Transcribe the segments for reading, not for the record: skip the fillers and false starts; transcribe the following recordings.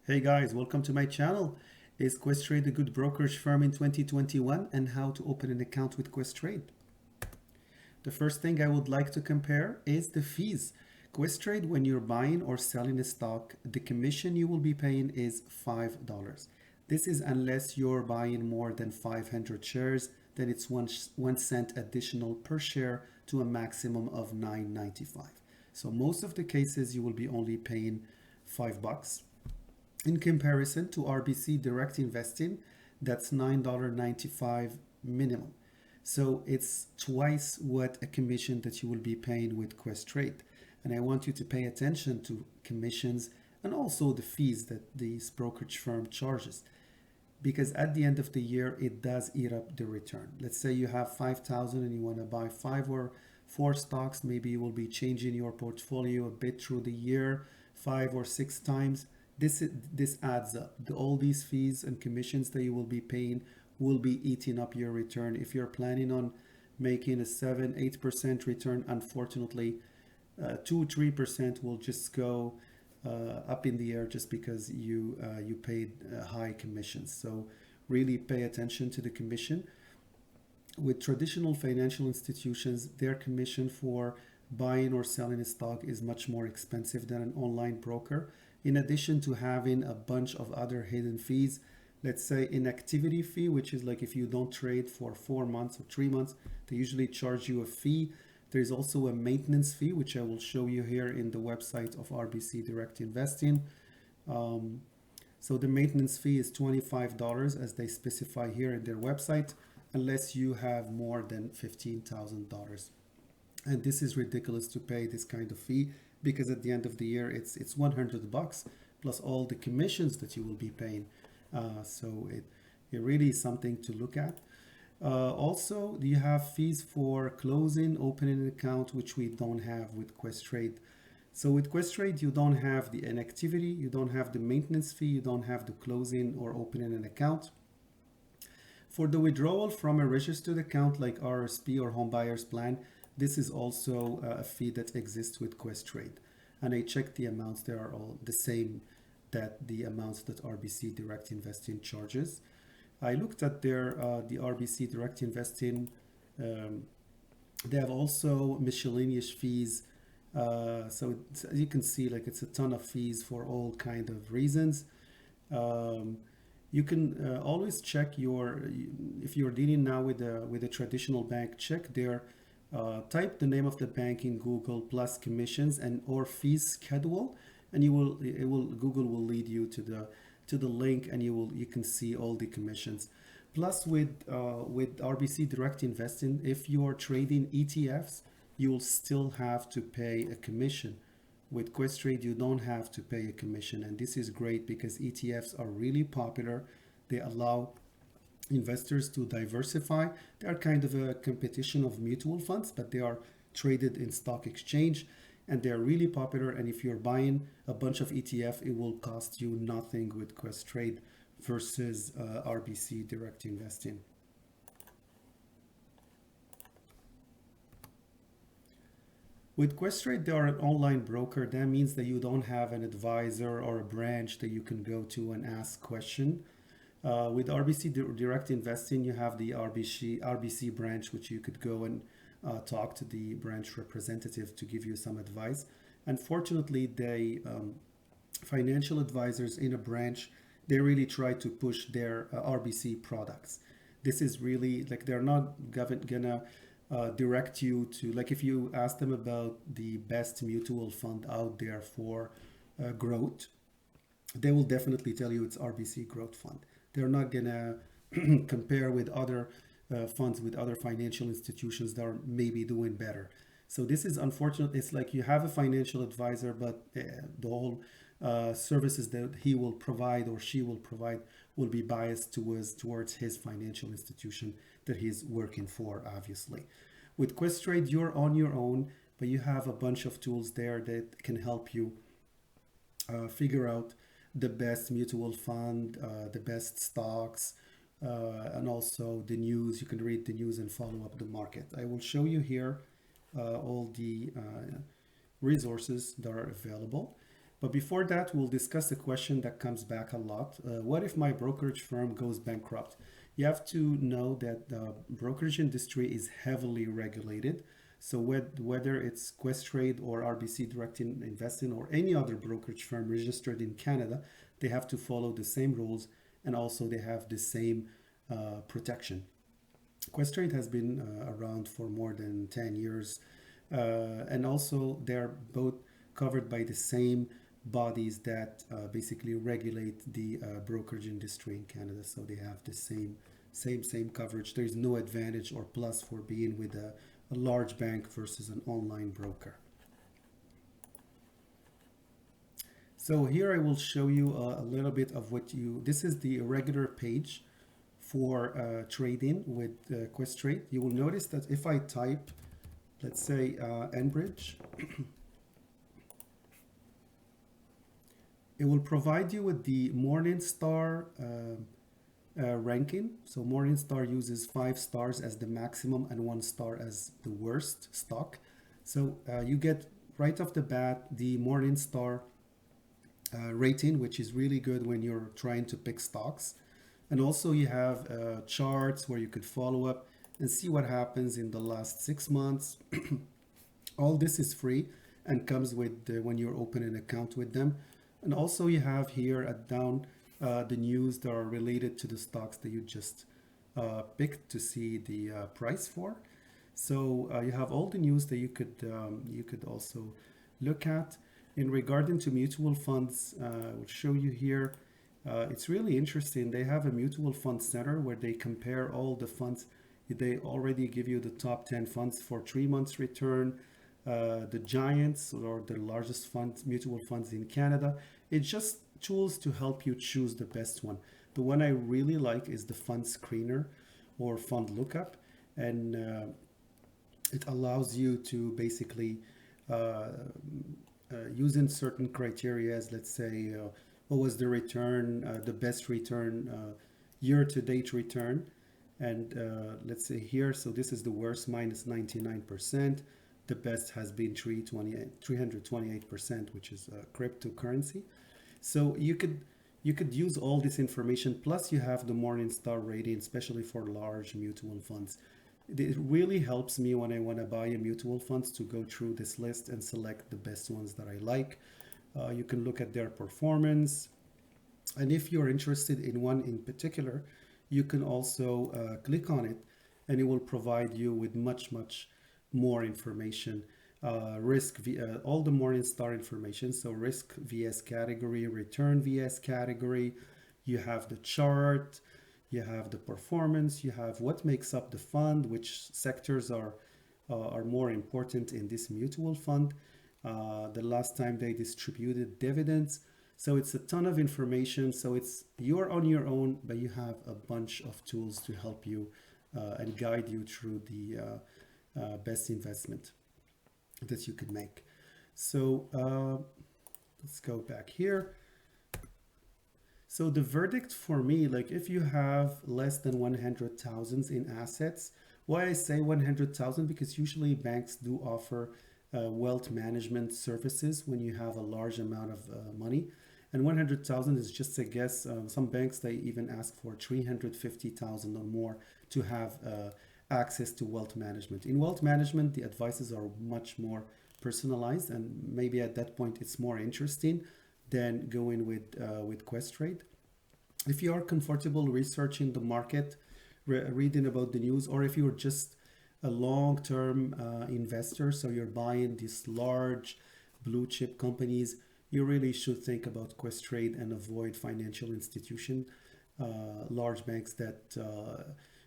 Hey guys, welcome to my channel. Is Questrade a good brokerage firm in 2021 and how to open an account with Questrade? The first thing I would like to compare is the fees. Questrade, when you're buying or selling a stock, the commission you will be paying is $5. This is unless you're buying more than 500 shares, then it's 1 cent additional per share to a maximum of $9.95. So most of the cases you will be only paying $5. In comparison to RBC direct investing, that's $9.95 minimum. So it's twice what a commission that you will be paying with Questrade. And I want you to pay attention to commissions and also the fees that this brokerage firm charges. Because at the end of the year, it does eat up the return. Let's say you have 5,000 and you want to buy 5 or 4 stocks. Maybe you will be changing your portfolio a bit through the year, 5 or 6 times. This adds up. All these fees and commissions that you will be paying will be eating up your return. If you're planning on making a 7-8% return, unfortunately 2-3% will just go up in the air just because you paid high commissions. So really pay attention to the commission. With traditional financial institutions, their commission for buying or selling a stock is much more expensive than an online broker. In addition to having a bunch of other hidden fees, let's say inactivity fee, which is like if you don't trade for 4 months or 3 months, they usually charge you a fee. There's also a maintenance fee, which I will show you here in the website of RBC Direct Investing. Um, so the maintenance fee is $25 as they specify here in their website, unless you have more than $15,000. And this is ridiculous to pay this kind of fee because at the end of the year it's $100 plus all the commissions that you will be paying. So it really is something to look at. Also, you have fees for closing, opening an account, which we don't have with Questrade. So with Questrade, you don't have the inactivity, you don't have the maintenance fee, you don't have the closing or opening an account. For the withdrawal from a registered account like RSP or home buyers plan, this is also a fee that exists with Questrade. And I checked the amounts, they are all the same that the amounts that RBC Direct Investing charges. I looked at their the RBC Direct Investing. Um, they have also miscellaneous fees. As you can see, like it's a ton of fees for all kind of reasons. Um, you can always check if you're dealing now with a traditional bank, check their type the name of the bank in Google plus commissions and or fees schedule, and Google will lead you to the link, and you can see all the commissions. Plus with RBC Direct Investing, if you are trading ETFs, you will still have to pay a commission. With Questrade, you don't have to pay a commission, and this is great because ETFs are really popular. They allow investors to diversify. They are kind of a competition of mutual funds, but they are traded in stock exchange and they are really popular. And if you're buying a bunch of ETF, it will cost you nothing with Questrade versus RBC Direct Investing. With Questrade, they are an online broker. That means that you don't have an advisor or a branch that you can go to and ask question. With RBC Direct Investing, you have the RBC branch, which you could go and talk to the branch representative to give you some advice. Unfortunately, financial advisors in a branch, they really try to push their RBC products. This is really like they're not gonna direct you to, like if you ask them about the best mutual fund out there for growth, they will definitely tell you it's RBC Growth Fund. They're not gonna compare with other funds with other financial institutions that are maybe doing better. So this is unfortunate. It's like you have a financial advisor, but the whole services that he will provide or she will provide will be biased towards his financial institution that he's working for, obviously. With Questrade, you're on your own, but you have a bunch of tools there that can help you figure out the best mutual fund, the best stocks, and also the news. You can read the news and follow up the market. I will show you here all the resources that are available. But before that, we'll discuss a question that comes back a lot. What if my brokerage firm goes bankrupt? You have to know that the brokerage industry is heavily regulated. So whether it's Questrade or RBC Direct Investing or any other brokerage firm registered in Canada, they have to follow the same rules, and also they have the same protection. Questrade has been around for more than 10 years, and also they're both covered by the same bodies that basically regulate the brokerage industry in Canada. So they have the same coverage. There's no advantage or plus for being with a large bank versus an online broker. So here I will show you a little bit of this is the regular page for trading with Questrade. You will notice that if I type, let's say Enbridge, it will provide you with the Morningstar ranking. So Morningstar uses 5 stars as the maximum and 1 star as the worst stock. So you get right off the bat the Morningstar rating, which is really good when you're trying to pick stocks. And also you have charts where you could follow up and see what happens in the last 6 months. All this is free and comes with when you open an account with them. And also you have here down the news that are related to the stocks that you just picked to see the price for. So you have all the news that you could also look at. In regarding to mutual funds, I will show you here. It's really interesting. They have a mutual fund center where they compare all the funds. They already give you the top 10 funds for 3 months return, the giants or the largest funds, mutual funds in Canada. It's just tools to help you choose the best one. The one I really like is the fund screener or fund lookup, and it allows you to basically using certain criteria, as let's say what was the return, the best return, year-to-date return, and let's say here, so this is the worst, minus 99%. The best has been 328%, which is cryptocurrency. So you could use all this information, plus you have the Morningstar rating, especially for large mutual funds. It really helps me when I want to buy a mutual funds to go through this list and select the best ones that I like. You can look at their performance, and if you're interested in one in particular, you can also click on it, and it will provide you with much more information. Risk, all the Morningstar information. So risk vs category, return vs category. You have the chart, you have the performance, you have what makes up the fund, which sectors are more important in this mutual fund, the last time they distributed dividends. So it's a ton of information. So you're on your own, but you have a bunch of tools to help you and guide you through the best investment that you could make. So let's go back here. So the verdict for me, like if you have less than 100,000 in assets, why I say 100,000, because usually banks do offer wealth management services when you have a large amount of money. And 100,000 is just a guess. Some banks, they even ask for 350,000 or more to have access to wealth management. In wealth management, the advices are much more personalized, and maybe at that point it's more interesting than going with Questrade. If you are comfortable researching the market, reading about the news, or if you're just a long-term investor, so you're buying these large blue chip companies, you really should think about Questrade and avoid financial institution, large banks that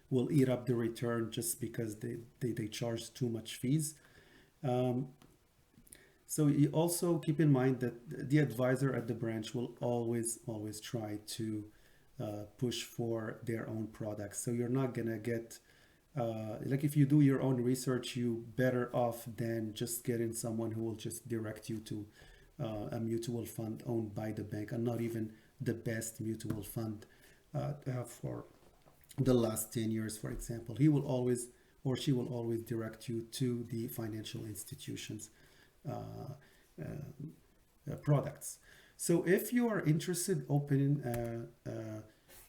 will eat up the return just because they charge too much fees. So you also keep in mind that the advisor at the branch will always try to push for their own products. So you're not gonna get like if you do your own research, you better off than just getting someone who will just direct you to a mutual fund owned by the bank, and not even the best mutual fund for the last 10 years, for example. He will always, or she will always direct you to the financial institutions products. So if you are interested opening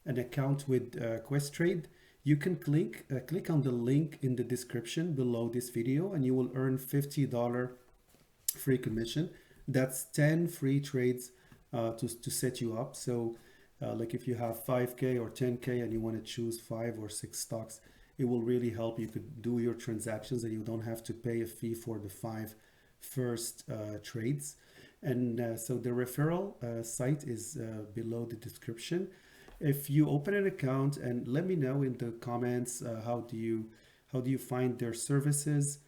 an account with Questrade, you can click on the link in the description below this video, and you will earn $50 free commission. That's 10 free trades to set you up. So like if you have 5K or 10K and you want to choose 5 or 6 stocks, it will really help you to do your transactions, and you don't have to pay a fee for the 5 first trades. And so the referral site is below the description. If you open an account, and let me know in the comments how do you find their services.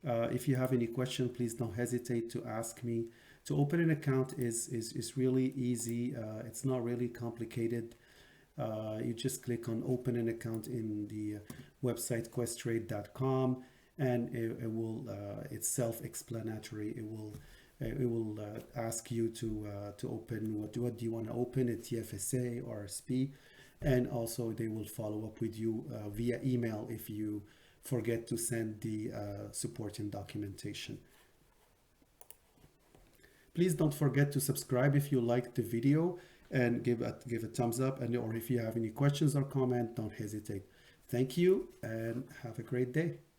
If you have any question, please don't hesitate to ask me. To open an account is really easy. It's not really complicated. You just click on open an account in the website questrade.com, and it will it's self-explanatory. It will ask you to open what do you want to open, a TFSA or RSP, and also they will follow up with you via email if you forget to send the supporting documentation. Please don't forget to subscribe if you liked the video, and give a thumbs up, and or if you have any questions or comment, don't hesitate. Thank you and have a great day.